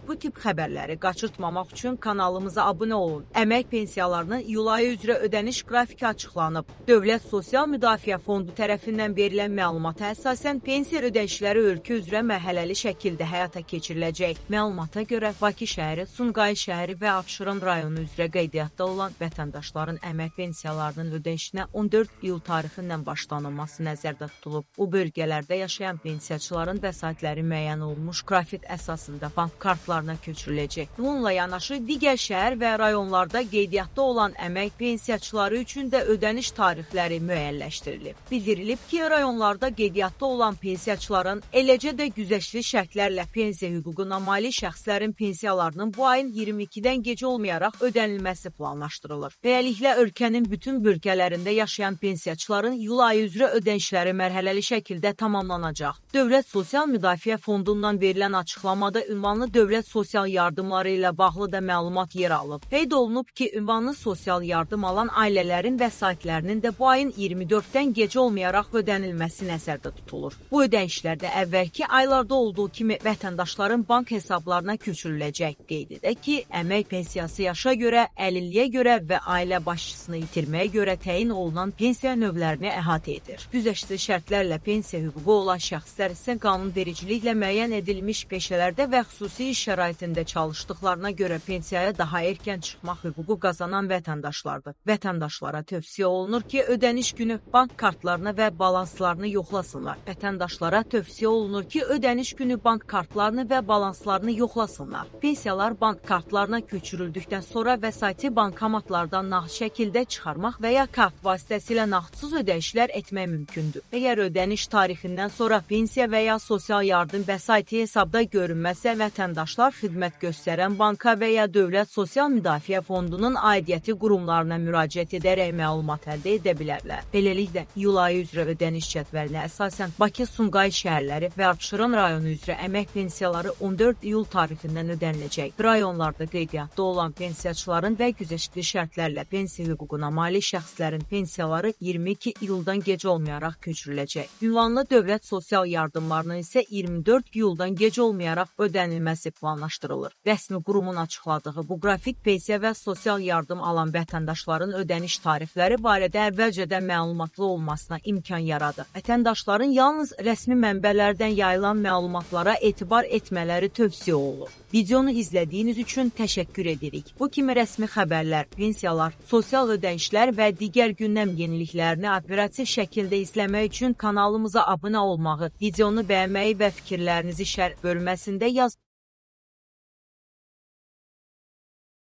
Bu tip xəbərləri qaçırtmamaq üçün kanalımıza abunə olun. Əmək pensiyalarının iyul ayı üzrə ödəniş qrafiki açıqlanıb. Dövlət Sosial Müdafiə Fondu tərəfindən verilən məlumata əsasən pensiya ödənişləri ölkə üzrə mərhələli şəkildə həyata keçiriləcək. Məlumata görə Bakı şəhəri, Sumqayıt şəhəri və Abşeron rayonu üzrə qeydiyyatda olan vətəndaşların əmək pensiyalarının ödənişinə 14 iyul tarixindən başlanılması nəzərdə tutulub. Bu bölgələrdə yaşayan pensiyaçıların vəsaitləri müəyyən olunmuş qrafik əsasında bank kartlarına köçürüləcək. Bununla yanaşı digər şəhər və rayonlarda qeydiyyatda olan əmək pensiyaçıları üçün də ödəniş tarixləri müəyyənləşdirilib. Bildirilib ki, rayonlarda qeydiyyatda olan pensiyaçıların, eləcə də güzəştli şərtlərlə pensiya hüququna malik şəxslərin pensiyalarının bu ayın 22-dən gecə olmayaraq ödənilməsi planlaşdırılır. Beləliklə, ölkənin bütün bölgələrində yaşayan pensiyaçıların iyul ayı üzrə ödənişləri mərhələli şəkildə tamamlanacaq. Dövlət Sosial Müdafiə Fondundan verilən açıqlamada ünvanlı dövlət sosial yardımları ilə bağlı da məlumat yer alıb. Qeyd olunub ki, ünvanlı sosial yardım alan ailələrin vəsaitlərinin də bu ayın 24-dən gecə olmayaraq ödənilməsi nəzərdə tutulur. Bu ödənişlərdə əvvəlki aylarda olduğu kimi vətəndaşların bank hesablarına köçürüləcək. Qeyd edək ki, əmək pensiyası yaşa görə, əlilliyə görə və ailə başçısını itirməyə görə təyin olunan pensiya növlərini əhatə edir. Güzəştli şərtlərlə pensiya hüququ olan şəxslər isə qanunvericiliklə müəyyən edilmiş peşələrdə və xüsusi iş şəraitində çalışdıqlarına görə pensiyaya daha erkən çıxmaq hüququ qazanan vətəndaşlardır. Vətəndaşlara tövsiyə olunur ki, ödəniş günü bank kartlarını və balanslarını yoxlasınlar. Vətəndaşlara tövsiyə olunur ki, ödəniş günü bank kartlarını və balanslarını yoxlasınlar. Pensiyalar bank kartlarına köçürüldükdən sonra vəsaiti bankomatlardan nağd şəkildə çıxarmaq və ya kart vasitəsilə nağdsız ödənişlər etmək mümkündür. Əgər ödəniş tarixindən sonra pensiya və ya sosial yardım vəsaiti hesabda görünməsə, vətəndaşlar xidmət göstərən banka və ya Dövlət Sosial Müdafiə Fondunun aidiyyəti qurumlarına müraciət edərək məlumat əldə edə bilərlər. Beləliklə, iyul ayı üzrə ödəniş cədvəlinə əsasən Bakı, Sumqayıt şəhərləri və Abşeron rayonu üzrə əmək pensiyaları 14 iyul tarixindən ödəniləcək. Rayonlarda qeydiyyatda olan pensiyaçıların və güzəştli şərtlərlə pensiya hüququna malik şəxslərin pensiyaları 22 iyuldan gecə olmayaraq köçürüləcək. Ünvanlı dövlət sosial yardımlarının isə 24 iyuldan gecə olmayaraq ödənilməsi planlaşdırılır. Rəsmi qurumun açıqladığı bu qrafik pensiya və sosial yardım alan vətəndaşların ödəniş tarixləri barədə əvvəlcədən məlumatlı olmasına imkan yaradır. Vətəndaşların yalnız rəsmi mənbələrdən yayılan məlumatlara etibar etmələri tövsiyə olunur. Videonu izlədiyiniz üçün təşəkkür edirik. Bu kimi rəsmi xəbərlər, pensiyalar, sosial ödənişlər və digər gündəm yeniliklərini operativ şəkildə izləmək üçün kanalımıza abunə olmağı, videonu bəyənməyi və fikirlərinizi şərh bölməsində yazın.